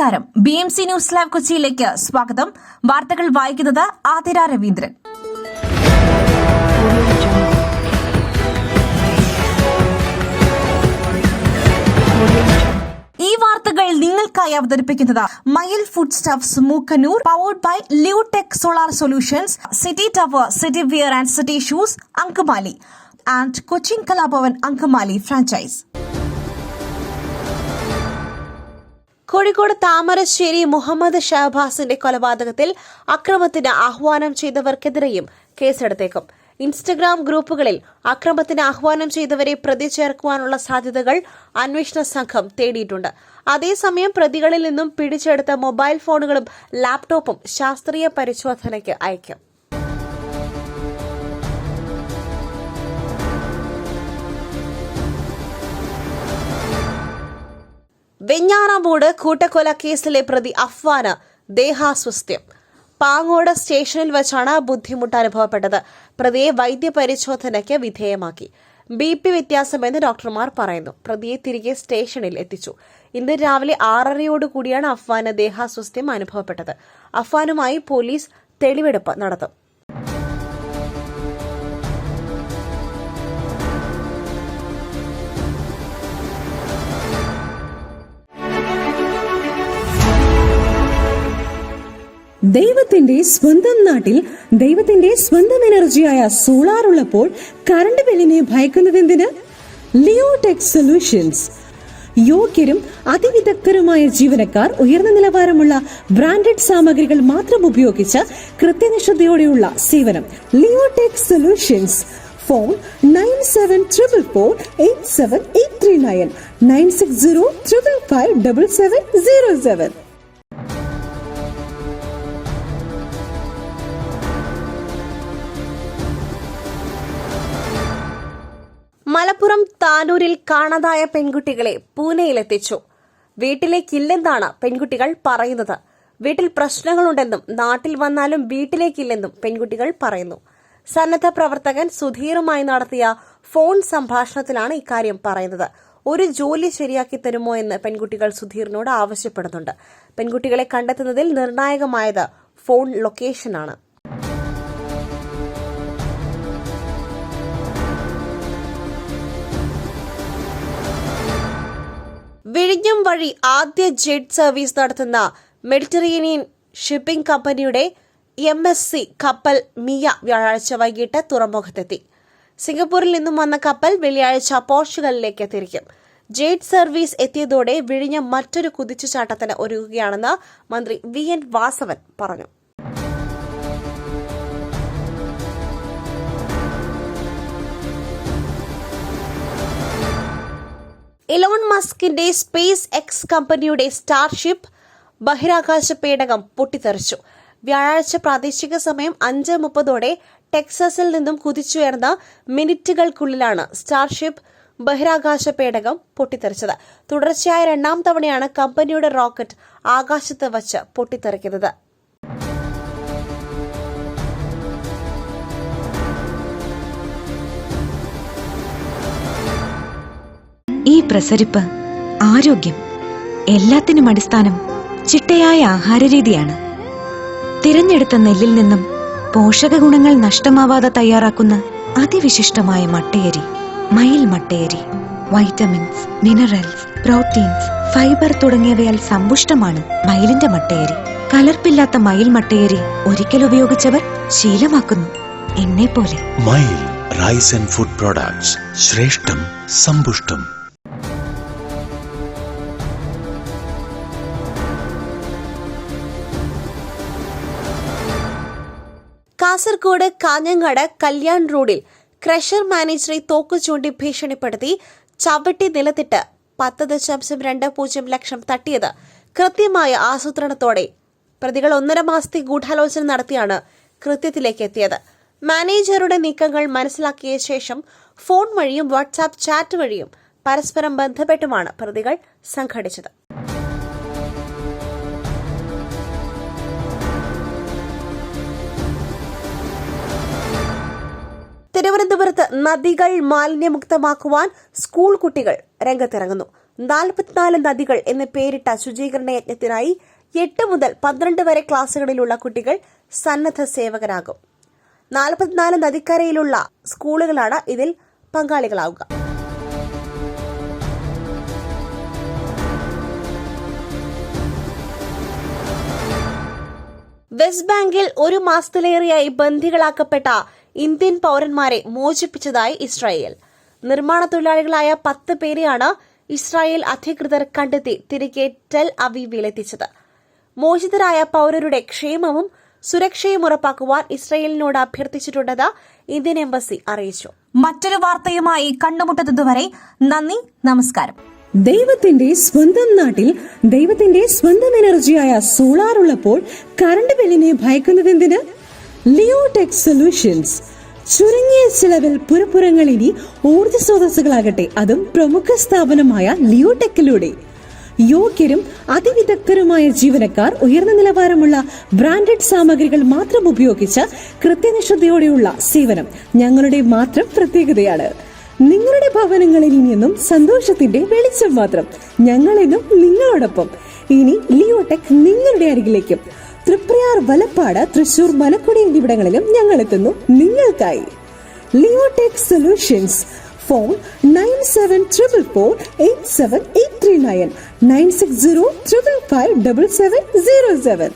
നമസ്കാരം. BMC news live കൊച്ചിയിലേക്ക് സ്വാഗതം. വാർത്തകൾ വായിക്കുന്നത് ആതിര രവീന്ദ്രൻ. ഈ വാർത്തകൾ നിങ്ങൾക്കായി അവതരിപ്പിക്കുന്നത് Mayil food stuffs Mookkannoor, powered by Leotech solar solutions, city tower, city wear and city shoes, Angamaly and Cochin Kalabhavan Angamaly franchise. Kozhikode Thamarassery Muhammad ഷഹബാസിന്റെ കൊലപാതകത്തിൽ അക്രമത്തിന് ആഹ്വാനം ചെയ്തവർക്കെതിരെയും കേസെടുത്തേക്കും. ഇൻസ്റ്റഗ്രാം ഗ്രൂപ്പുകളിൽ അക്രമത്തിന് ആഹ്വാനം ചെയ്തവരെ പ്രതി ചേർക്കുവാനുള്ള സാധ്യതകൾ അന്വേഷണ സംഘം തേടിയിട്ടുണ്ട്. അതേസമയം പ്രതികളിൽ നിന്നും പിടിച്ചെടുത്ത മൊബൈൽ ഫോണുകളും ലാപ്ടോപ്പും ശാസ്ത്രീയ പരിശോധനയ്ക്ക് അയക്കും. വെഞ്ഞാറമൂട് കൂട്ടക്കൊല കേസിലെ പ്രതി അഫ്വാന് ദേഹാസ്വസ്ഥ്യം. പാങ്ങോട് സ്റ്റേഷനിൽ വെച്ചാണ് ബുദ്ധിമുട്ട് അനുഭവപ്പെട്ടത്. പ്രതിയെ വൈദ്യപരിശോധനയ്ക്ക് വിധേയമാക്കി. BP വ്യത്യാസമെന്ന് ഡോക്ടർമാർ പറയുന്നു. പ്രതിയെ തിരികെ സ്റ്റേഷനിൽ എത്തിച്ചു. ഇന്ന് രാവിലെ 6:30 അഫ്വാന് ദേഹാസ്വസ്ഥ്യം അനുഭവപ്പെട്ടത്. അഫ്വാനുമായി പോലീസ് തെളിവെടുപ്പ് നടത്തും. ദൈവത്തിന്റെ സ്വന്തം നാട്ടിൽ ദൈവത്തിന്റെ സ്വന്തം എനർജിയായ സോളാർ ഉള്ളപ്പോൾ കറണ്ട് ബില്ലിനെ ഭയക്കുന്നതെന്തിന്? Leotech solutions. യോഗ്യരും അതിവിദഗ്ധരുമായ ജീവനക്കാർ, ഉയർന്ന നിലവാരമുള്ള ബ്രാൻഡഡ് സാമഗ്രികൾ മാത്രം ഉപയോഗിച്ച് കൃത്യനിഷ്ഠതയോടെയുള്ള സേവനം. Leotech solutions. ഫോൺ 9744487839 9605557707. മലപ്പുറം താനൂരിൽ കാണാതായ പെൺകുട്ടികളെ പൂനെയിലെത്തിച്ചു. വീട്ടിലേക്കില്ലെന്നാണ് പെൺകുട്ടികൾ പറയുന്നത്. വീട്ടിൽ പ്രശ്നങ്ങളുണ്ടെന്നും നാട്ടിൽ വന്നാലും വീട്ടിലേക്കില്ലെന്നും പെൺകുട്ടികൾ പറയുന്നു. സന്നദ്ധ പ്രവർത്തകൻ സുധീറുമായി നടത്തിയ ഫോൺ സംഭാഷണത്തിലാണ് ഇക്കാര്യം പറയുന്നത്. ഒരു ജോലി ശരിയാക്കി തരുമോ എന്ന് പെൺകുട്ടികൾ സുധീറിനോട് ആവശ്യപ്പെടുന്നുണ്ട്. പെൺകുട്ടികളെ കണ്ടെത്തുന്നതിൽ നിർണായകമായത് ഫോൺ ലൊക്കേഷനാണ്. വിഴിഞ്ഞം വഴി ആദ്യ ജെറ്റ് സർവീസ് നടത്തുന്ന മെഡിറ്ററേനിയൻ ഷിപ്പിംഗ് കമ്പനിയുടെ MSC കപ്പൽ മിയ വ്യാഴാഴ്ച വൈകിട്ട് തുറമുഖത്തെത്തി. സിംഗപ്പൂരിൽ നിന്നും വന്ന കപ്പൽ വെള്ളിയാഴ്ച പോർച്ചുഗലിലേക്ക് തിരിക്കും. ജെറ്റ് സർവീസ് എത്തിയതോടെ വിഴിഞ്ഞം മറ്റൊരു കുതിച്ചുചാട്ടത്തിന് ഒരുങ്ങുകയാണെന്ന് മന്ത്രി VN വാസവൻ പറഞ്ഞു. ഇലോൺ മസ്കിന്റെ സ്പേസ് എക്സ് കമ്പനിയുടെ സ്റ്റാർഷിപ്പ് ബഹിരാകാശ പേടകം പൊട്ടിത്തെറിച്ചു. വ്യാഴാഴ്ച പ്രാദേശിക സമയം 5:30 ടെക്സസിൽ നിന്നും കുതിച്ചുയർന്ന മിനിറ്റുകൾക്കുള്ളിലാണ് സ്റ്റാർഷിപ്പ് ബഹിരാകാശ പേടകം പൊട്ടിത്തെറിച്ചത്. തുടർച്ചയായ 2ാം തവണയാണ് കമ്പനിയുടെ റോക്കറ്റ് ആകാശത്ത് വച്ച് പൊട്ടിത്തെറിക്കുന്നത്. ഈ പ്രസരിപ്പ്, ആരോഗ്യം, എല്ലാത്തിനും അടിസ്ഥാനം ചിട്ടയായ ആഹാരരീതിയാണ്. തിരഞ്ഞെടുത്ത നെല്ലിൽ നിന്നും പോഷക ഗുണങ്ങൾ നഷ്ടമാവാതെ തയ്യാറാക്കുന്ന അതിവിശിഷ്ടമായ മട്ടയരി, മയിൽ മട്ടയരി. വൈറ്റമിൻസ്, മിനറൽസ്, പ്രോട്ടീൻസ്, ഫൈബർ തുടങ്ങിയവയാൽ സമ്പുഷ്ടമാണ് മയിലിന്റെ മട്ടയരി. കലർപ്പില്ലാത്ത മയിൽ മട്ടയരി ഒരിക്കൽ ഉപയോഗിച്ചവർ ശീലമാക്കുന്നു, എന്നെപ്പോലെ. മയിൽ റൈസ് ആൻഡ് ഫുഡ് പ്രോഡക്ട്സ്. ശ്രേഷ്ഠം, സമ്പുഷ്ടം. കാസർഗോഡ് കാഞ്ഞങ്ങാട് കല്യാൺ റോഡിൽ ക്രഷർ മാനേജറെ തോക്ക് ചൂണ്ടി ഭീഷണിപ്പെടുത്തി ചവിട്ടി നിലത്തിട്ട് 10.20 ലക്ഷം തട്ടിയത് കൃത്യമായ ആസൂത്രണത്തോടെ പ്രതികൾ 1.5 മാസത്തെ ഗൂഢാലോചന നടത്തിയാണ് കൃത്യത്തിലേക്ക് എത്തിയത്. മാനേജറുടെ നീക്കങ്ങൾ മനസ്സിലാക്കിയ ശേഷം ഫോൺ വഴിയും വാട്സാപ്പ് ചാറ്റ് വഴിയും പരസ്പരം ബന്ധപ്പെട്ടുമാണ് പ്രതികൾ സംഘടിച്ചത്. തിരുവനന്തപുരത്ത് നദികൾ മാലിന്യമുക്തമാക്കുവാൻ സ്കൂൾ കുട്ടികൾ രംഗത്തിറങ്ങുന്നു. 44 നദികൾ എന്ന് പേരിട്ട ശുചീകരണ യജ്ഞത്തിനായി 8 മുതൽ 12 വരെ ക്ലാസുകളിലുള്ള കുട്ടികൾ സന്നദ്ധ സേവകരാകും. 44 നദിക്കരയിലുള്ള സ്കൂളുകളാണ് ഇതിൽ പങ്കാളികളാവുക. വെസ്റ്റ് ബാങ്കിൽ 1 മാസത്തിലേറെയായി ബന്ദികളാക്കപ്പെട്ട ഇന്ത്യൻ പൌരന്മാരെ മോചിപ്പിച്ചതായി ഇസ്രായേൽ. നിർമ്മാണ തൊഴിലാളികളായ 10 പേരെയാണ് ഇസ്രായേൽ അധികൃതർ കണ്ടെത്തി തിരികെ ടെൽ അവീവിലെത്തിച്ചത്. മോചിതരായ പൌരരുടെ ക്ഷേമവും സുരക്ഷയും ഉറപ്പാക്കുവാൻ ഇസ്രായേലിനോട് അഭ്യർത്ഥിച്ചിട്ടുണ്ടെന്ന് ഇന്ത്യൻ എംബസി അറിയിച്ചു. മറ്റൊരു വാർത്തയുമായി കണ്ടുമുട്ടുന്നതുവരെ നന്ദി, നമസ്കാരം. ദൈവത്തിന്റെ സ്വന്തം നാട്ടിൽ ദൈവത്തിന്റെ സ്വന്തം എനർജിയായ സോളാർ ഉള്ളപ്പോൾ കറണ്ട് ബില്ലിനെ ഭയക്കുന്നതെന്തിന്? Leotech solutions. ചുരുങ്ങിയ ചിലവിൽ പുറപ്പുറങ്ങൾ ഇനി ഊർജ്ജ സ്രോതസ്സുകളാകട്ടെ, അതും പ്രമുഖ സ്ഥാപനമായ ലിയോടെക്കിലൂടെ. യോഗ്യരും അതിവിദഗ്ധരുമായ ജീവനക്കാർ, ഉയർന്ന നിലവാരമുള്ള ബ്രാൻഡഡ് സാമഗ്രികൾ മാത്രം ഉപയോഗിച്ച് കൃത്യനിഷ്ഠതയോടെയുള്ള സേവനം ഞങ്ങളുടെ മാത്രം പ്രത്യേകതയാണ്. നിങ്ങളുടെ ഭവനങ്ങളിൽ ഇനിയെന്നും സന്തോഷത്തിന്റെ വെളിച്ചം മാത്രം. ഞങ്ങളെന്നും നിങ്ങളോടൊപ്പം. ഇനി ലിയോടെക് നിങ്ങളുടെ അരികിലേക്കും. തൃപ്രയാർ, വലപ്പാട്, തൃശൂർ, മലക്കുടി എന്നിവിടങ്ങളിലും ഞങ്ങൾ എത്തുന്നു നിങ്ങൾക്കായി. Leotech solutions. ഫോൺ 9744487839 96055577707.